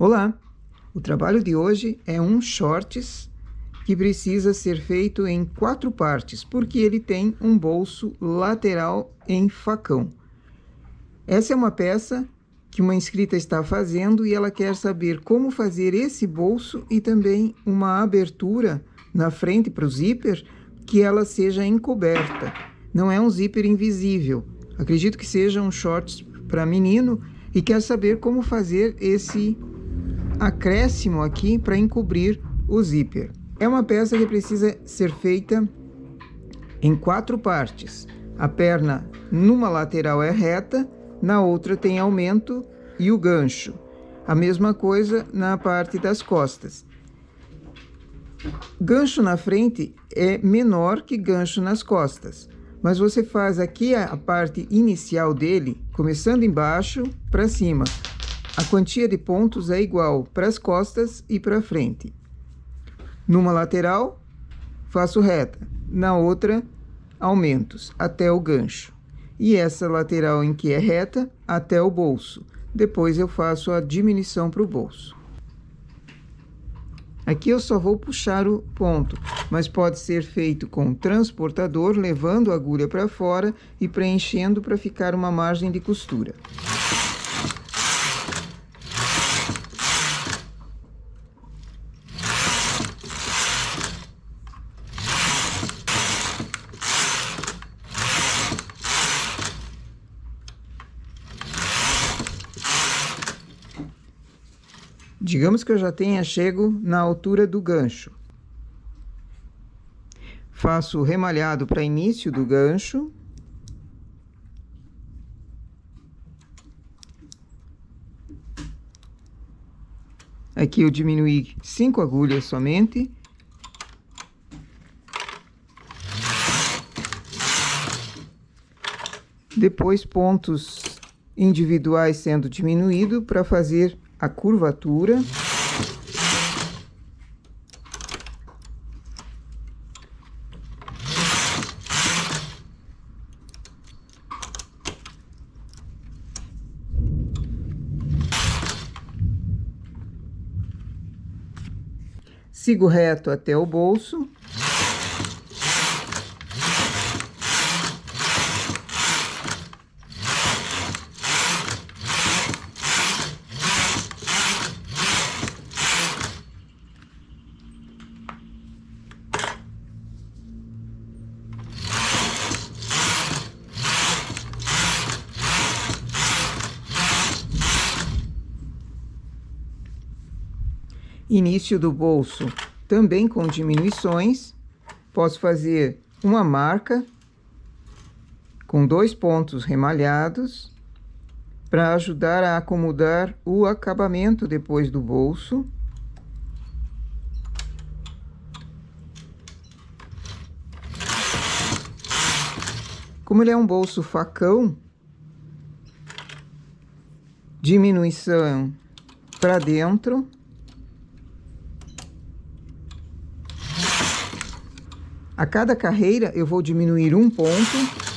Olá! O trabalho de hoje é um shorts que precisa ser feito em 4 partes, porque ele tem um bolso lateral em facão. Essa é uma peça que uma inscrita está fazendo e ela quer saber como fazer esse bolso e também uma abertura na frente para o zíper que ela seja encoberta. Não é um zíper invisível. Acredito que seja um shorts para menino e quer saber como fazer esse acréscimo aqui para encobrir o zíper. É uma peça que precisa ser feita em 4 partes. A perna numa lateral é reta, na outra tem aumento e o gancho. A mesma coisa na parte das costas. Gancho na frente é menor que gancho nas costas, mas você faz aqui a parte inicial dele, começando embaixo para cima. A quantia de pontos é igual para as costas e para frente. Numa lateral, faço reta. Na outra, aumentos até o gancho. E essa lateral em que é reta, até o bolso. Depois eu faço a diminuição para o bolso. Aqui eu só vou puxar o ponto, mas pode ser feito com transportador, levando a agulha para fora e preenchendo para ficar uma margem de costura. Digamos que eu já tenha chego na altura do gancho. Faço o remalhado para início do gancho. Aqui eu diminuí 5 agulhas somente. Depois pontos individuais sendo diminuído para fazer a curvatura. Sigo reto até o bolso. Início do bolso também com diminuições. Posso fazer uma marca com 2 pontos remalhados para ajudar a acomodar o acabamento depois do bolso. Como ele é um bolso facão, diminuição para dentro. A cada carreira eu vou diminuir um ponto.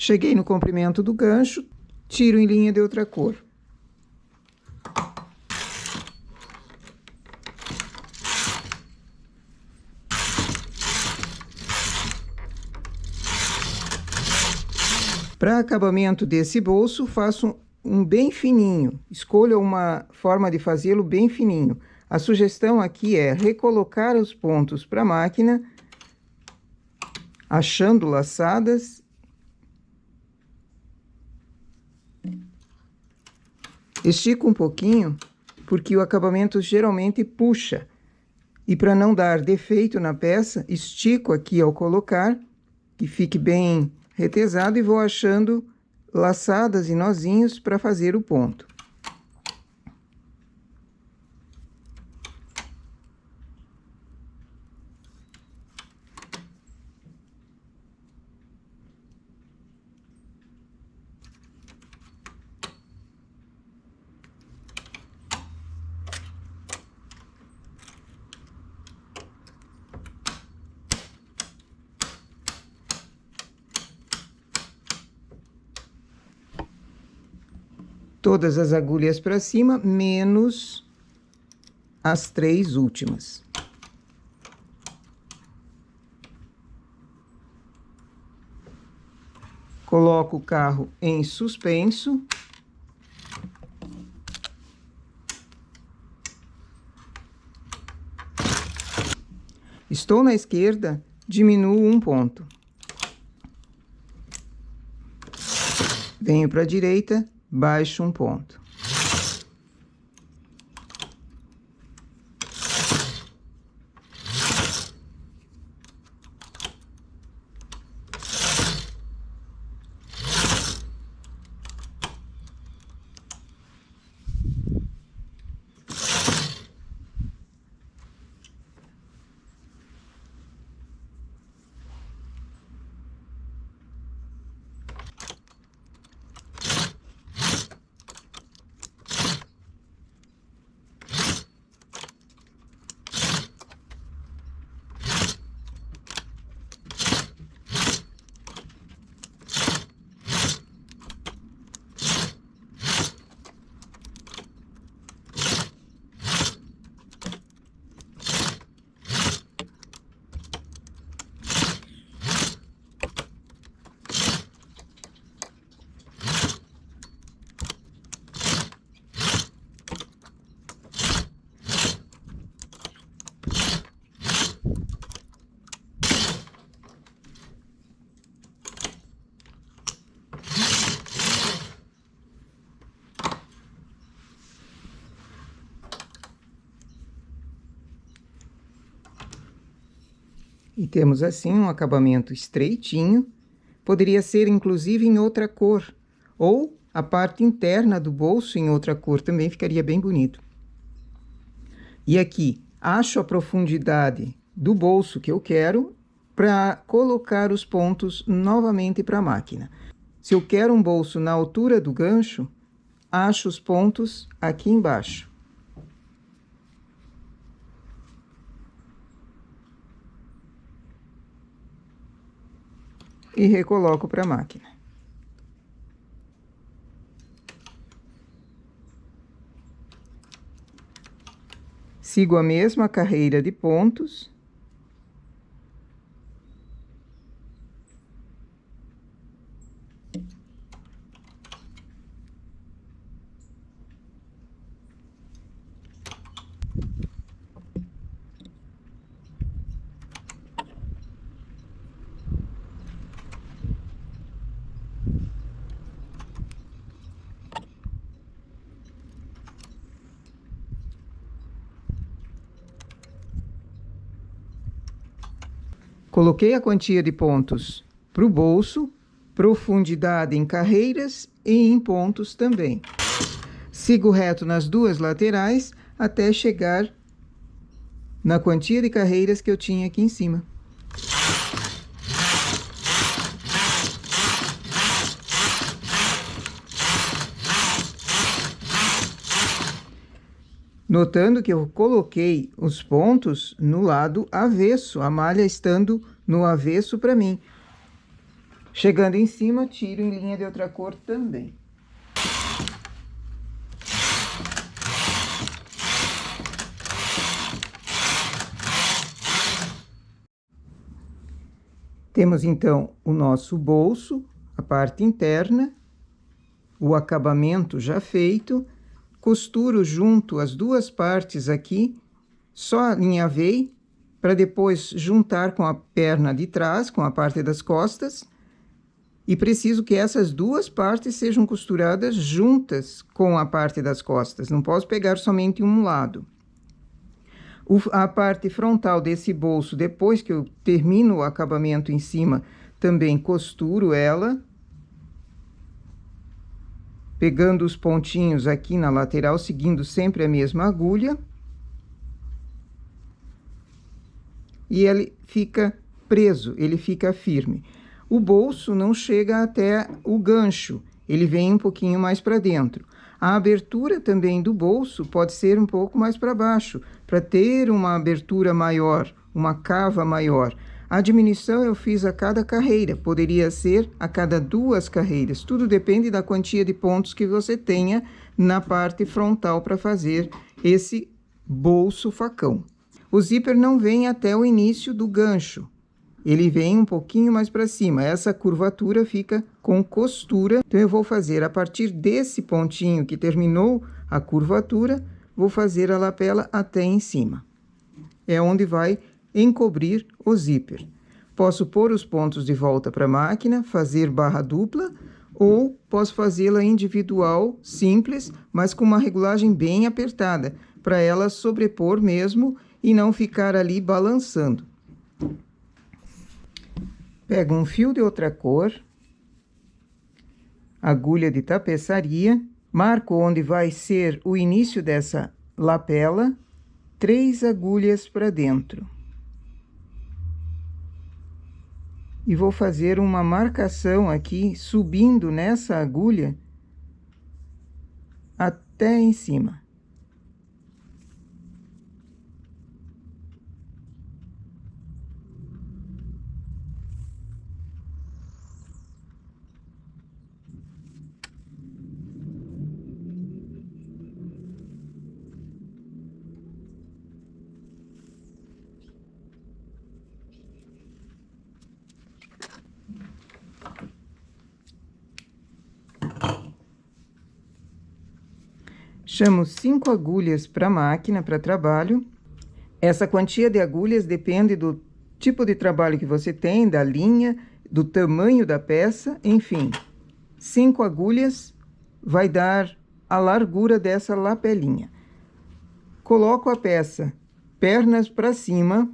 Cheguei no comprimento do gancho, tiro em linha de outra cor. Para acabamento desse bolso, faço um bem fininho. Escolha uma forma de fazê-lo bem fininho. A sugestão aqui é recolocar os pontos para a máquina, achando laçadas. Estico um pouquinho, porque o acabamento geralmente puxa. E para não dar defeito na peça, estico aqui ao colocar, que fique bem retesado, e vou achando laçadas e nozinhos para fazer o ponto. Todas as agulhas para cima, menos as 3 últimas. Coloco o carro em suspenso. Estou na esquerda, diminuo um ponto. Venho para a direita, baixo um ponto. E temos assim um acabamento estreitinho. Poderia ser inclusive em outra cor, ou a parte interna do bolso em outra cor, também ficaria bem bonito. E aqui, acho a profundidade do bolso que eu quero para colocar os pontos novamente para a máquina. Se eu quero um bolso na altura do gancho, acho os pontos aqui embaixo. E recoloco para a máquina. Sigo a mesma carreira de pontos. Coloquei a quantia de pontos para o bolso, profundidade em carreiras e em pontos também. Sigo reto nas duas laterais até chegar na quantia de carreiras que eu tinha aqui em cima. Notando que eu coloquei os pontos no lado avesso, a malha estando no avesso para mim. Chegando em cima, tiro em linha de outra cor também. Temos então o nosso bolso a parte interna, o acabamento já feito, costuro junto as duas partes aqui, só alinhavei, para depois juntar com a perna de trás, com a parte das costas, e preciso que essas duas partes sejam costuradas juntas com a parte das costas, não posso pegar somente um lado. A parte frontal desse bolso, depois que eu termino o acabamento em cima, também costuro ela, pegando os pontinhos aqui na lateral, seguindo sempre a mesma agulha. E ele fica preso, ele fica firme. O bolso não chega até o gancho, ele vem um pouquinho mais para dentro. A abertura também do bolso pode ser um pouco mais para baixo, para ter uma abertura maior, uma cava maior. A diminuição eu fiz a cada carreira, poderia ser a cada 2 carreiras. Tudo depende da quantia de pontos que você tenha na parte frontal para fazer esse bolso facão. O zíper não vem até o início do gancho, ele vem um pouquinho mais para cima. Essa curvatura fica com costura, então eu vou fazer a partir desse pontinho que terminou a curvatura, vou fazer a lapela até em cima. É onde vai encobrir o zíper. Posso pôr os pontos de volta para a máquina, fazer barra dupla, ou posso fazê-la individual, simples, mas com uma regulagem bem apertada, para ela sobrepor mesmo e não ficar ali balançando. Pego um fio de outra cor, agulha de tapeçaria, marco onde vai ser o início dessa lapela, 3 agulhas para dentro. E vou fazer uma marcação aqui, subindo nessa agulha até em cima. Chamo 5 agulhas para a máquina, para trabalho. Essa quantia de agulhas depende do tipo de trabalho que você tem, da linha, do tamanho da peça, enfim. 5 agulhas vai dar a largura dessa lapelinha. Coloco a peça pernas para cima,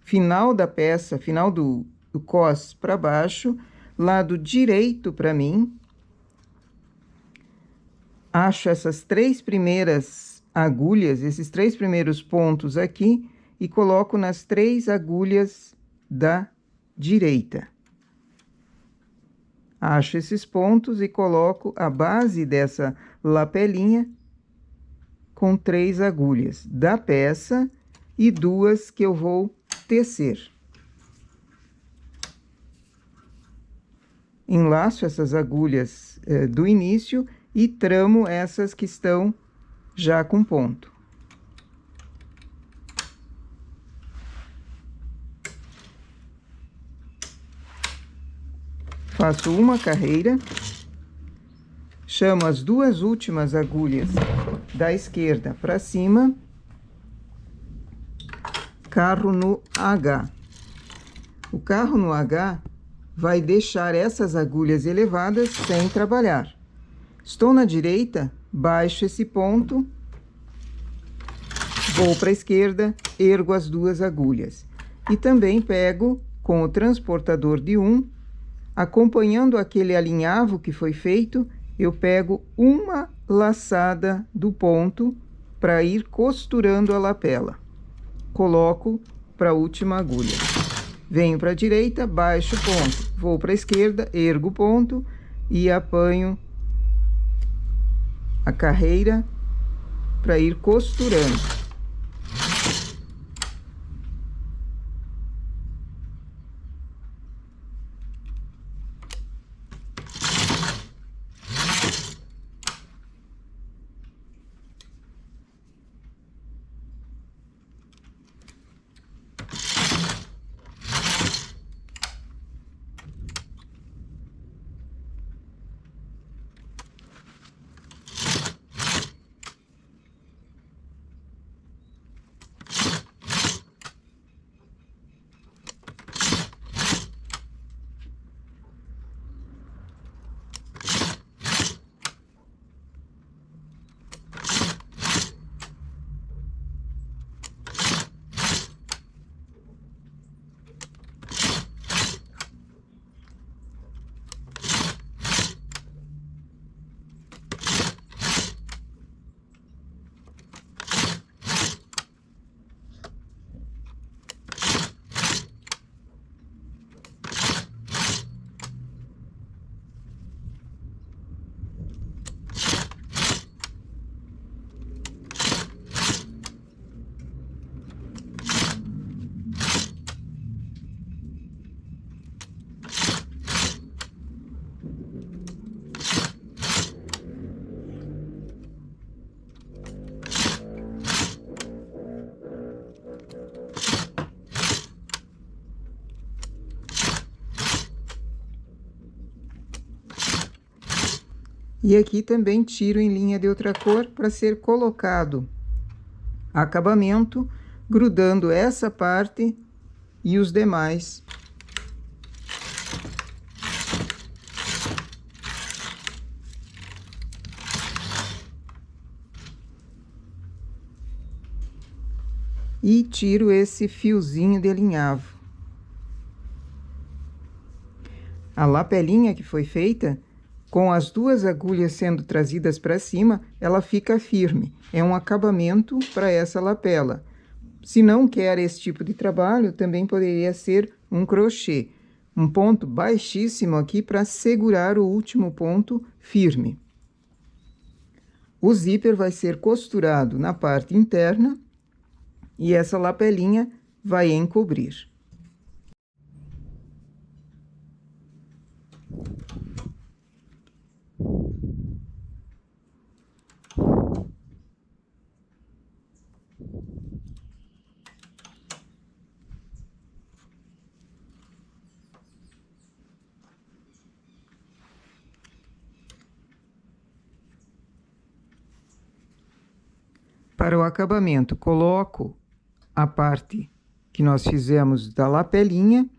final da peça, final do cos para baixo, lado direito para mim. Acho essas 3 primeiras agulhas, esses 3 primeiros pontos aqui, e coloco nas 3 agulhas da direita. Acho esses pontos e coloco a base dessa lapelinha com 3 agulhas da peça e 2 que eu vou tecer. Enlaço essas agulhas do início e tramo essas que estão já com ponto. Faço uma carreira, chamo as 2 últimas agulhas da esquerda para cima, carro no H. O carro no H vai deixar essas agulhas elevadas sem trabalhar. Estou na direita, baixo esse ponto, vou para a esquerda, ergo as 2 agulhas. E também pego com o transportador de 1, acompanhando aquele alinhavo que foi feito, eu pego uma laçada do ponto para ir costurando a lapela. Coloco para a última agulha. Venho para a direita, baixo o ponto, vou para a esquerda, ergo o ponto e apanho a carreira para ir costurando. E aqui também tiro em linha de outra cor para ser colocado acabamento, grudando essa parte e os demais. E tiro esse fiozinho de alinhavo. A lapelinha que foi feita, com as duas agulhas sendo trazidas para cima, ela fica firme. É um acabamento para essa lapela. Se não quer esse tipo de trabalho, também poderia ser um crochê. Um ponto baixíssimo aqui para segurar o último ponto firme. O zíper vai ser costurado na parte interna e essa lapelinha vai encobrir. Para o acabamento, coloco a parte que nós fizemos da lapelinha.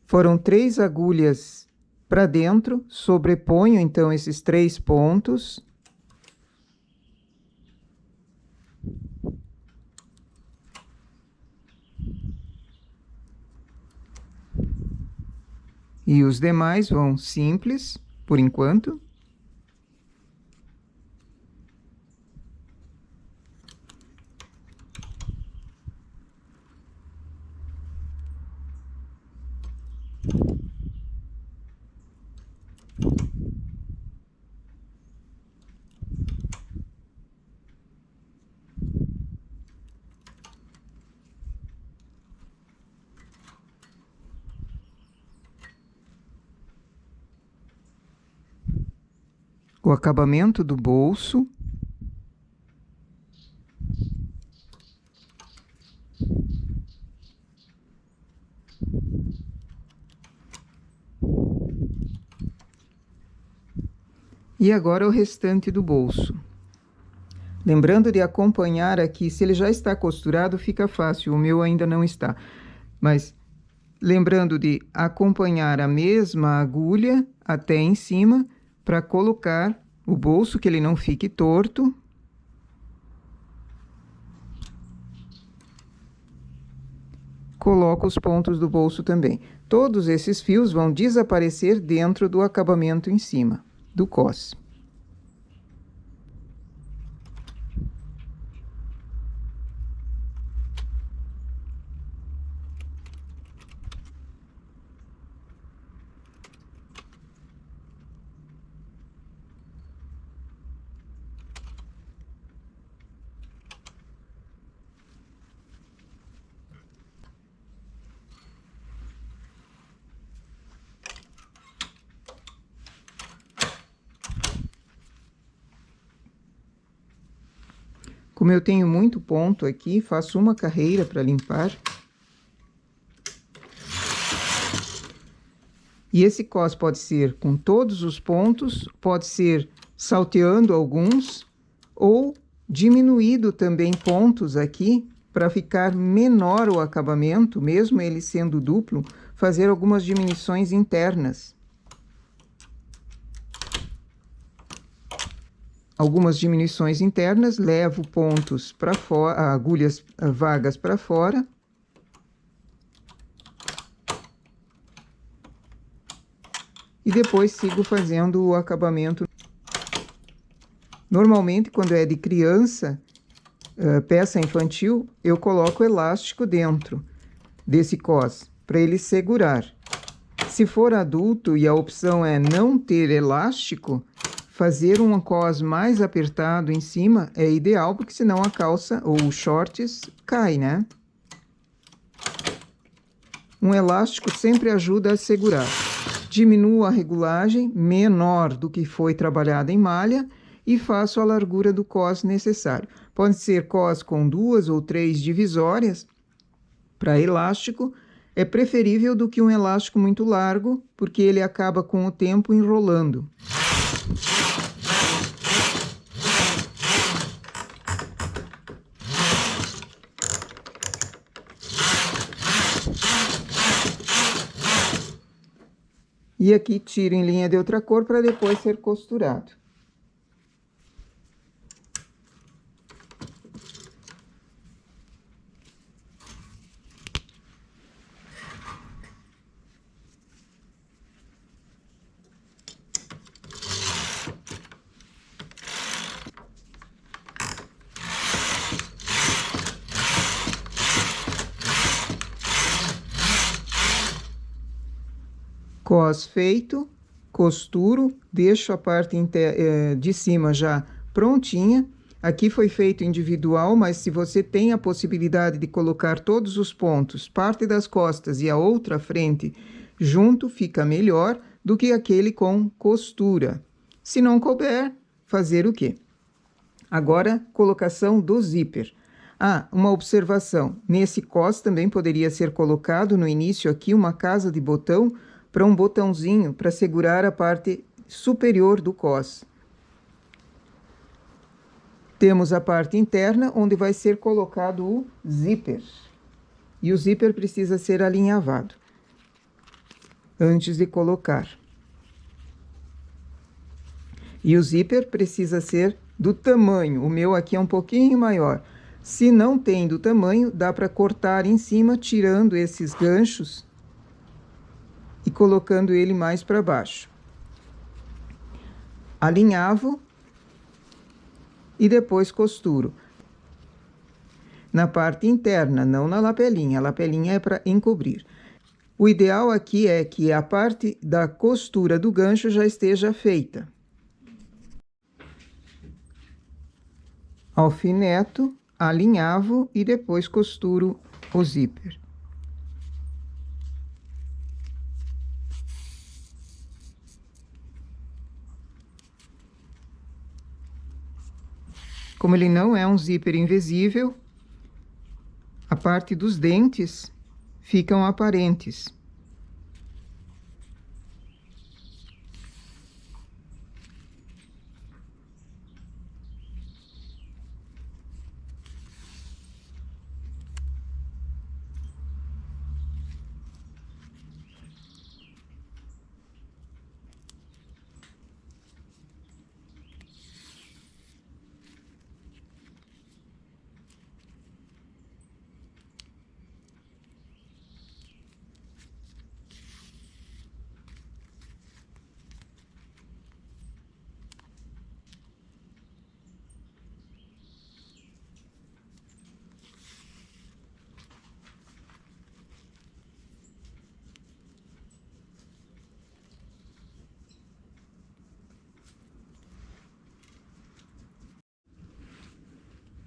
Foram 3 agulhas para dentro, sobreponho então esses 3 pontos. E os demais vão simples, por enquanto. O acabamento do bolso. E agora o restante do bolso. Lembrando de acompanhar aqui, se ele já está costurado, fica fácil, o meu ainda não está. Mas lembrando de acompanhar a mesma agulha até em cima, para colocar o bolso, que ele não fique torto. Coloco os pontos do bolso também. Todos esses fios vão desaparecer dentro do acabamento em cima do cos. Como eu tenho muito ponto aqui, faço uma carreira para limpar. E esse cos pode ser com todos os pontos, pode ser salteando alguns, ou diminuído também pontos aqui, para ficar menor o acabamento, mesmo ele sendo duplo, fazer algumas diminuições internas. Algumas diminuições internas, levo pontos para fora, agulhas vagas para fora. E depois sigo fazendo o acabamento. Normalmente, quando é de criança, peça infantil, eu coloco elástico dentro desse cos, para ele segurar. Se for adulto e a opção é não ter elástico, fazer um cos mais apertado em cima é ideal, porque senão a calça ou os shorts cai, né? Um elástico sempre ajuda a segurar. Diminuo a regulagem menor do que foi trabalhada em malha e faço a largura do cos necessário. Pode ser cos com 2 ou 3 divisórias. Para elástico, é preferível do que um elástico muito largo, porque ele acaba com o tempo enrolando. E aqui tiro em linha de outra cor para depois ser costurado. Cós feito, costuro, deixo a parte de cima já prontinha. Aqui foi feito individual, mas se você tem a possibilidade de colocar todos os pontos, parte das costas e a outra frente junto, fica melhor do que aquele com costura. Se não couber, fazer o quê? Agora, colocação do zíper. Ah, uma observação. Nesse cós também poderia ser colocado no início aqui uma casa de botão para um botãozinho para segurar a parte superior do cós. Temos a parte interna, onde vai ser colocado o zíper. E o zíper precisa ser alinhavado antes de colocar. E o zíper precisa ser do tamanho. O meu aqui é um pouquinho maior. Se não tem do tamanho, dá para cortar em cima, tirando esses ganchos e colocando ele mais para baixo. Alinhavo e depois costuro. Na parte interna, não na lapelinha. A lapelinha é para encobrir. O ideal aqui é que a parte da costura do gancho já esteja feita. Alfineto, alinhavo e depois costuro o zíper. Como ele não é um zíper invisível, a parte dos dentes ficam aparentes.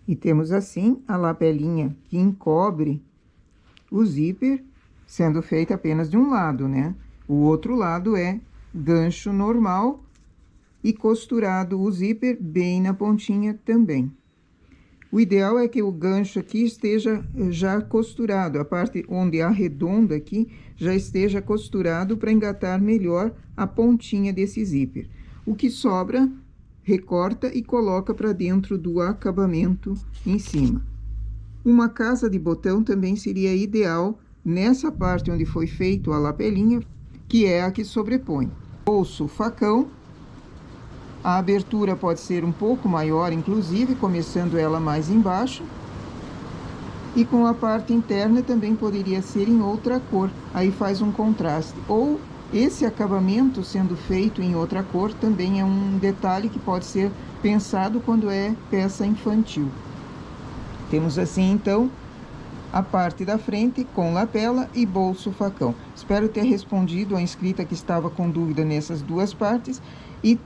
E temos assim a lapelinha que encobre o zíper, sendo feita apenas de um lado, né? O outro lado é gancho normal e costurado o zíper bem na pontinha também. O ideal é que o gancho aqui esteja já costurado, a parte onde arredonda aqui já esteja costurado para engatar melhor a pontinha desse zíper. O que sobra, recorta e coloca para dentro do acabamento em cima. Uma casa de botão também seria ideal nessa parte onde foi feito a lapelinha, que é a que sobrepõe. Bolso facão, a abertura pode ser um pouco maior, inclusive, começando ela mais embaixo. E com a parte interna também poderia ser em outra cor, aí faz um contraste. Ou esse acabamento sendo feito em outra cor também é um detalhe que pode ser pensado quando é peça infantil. Temos assim, então, a parte da frente com lapela e bolso facão. Espero ter respondido a inscrita que estava com dúvida nessas duas partes e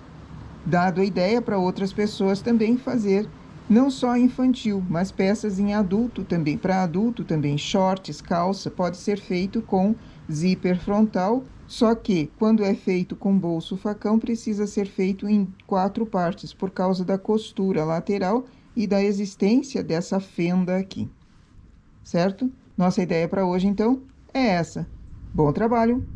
dado a ideia para outras pessoas também fazer, não só infantil, mas peças em adulto também, para adulto também, shorts, calça, pode ser feito com zíper frontal, só que quando é feito com bolso facão, precisa ser feito em 4 partes, por causa da costura lateral e da existência dessa fenda aqui, certo? Nossa ideia para hoje, então, é essa. Bom trabalho!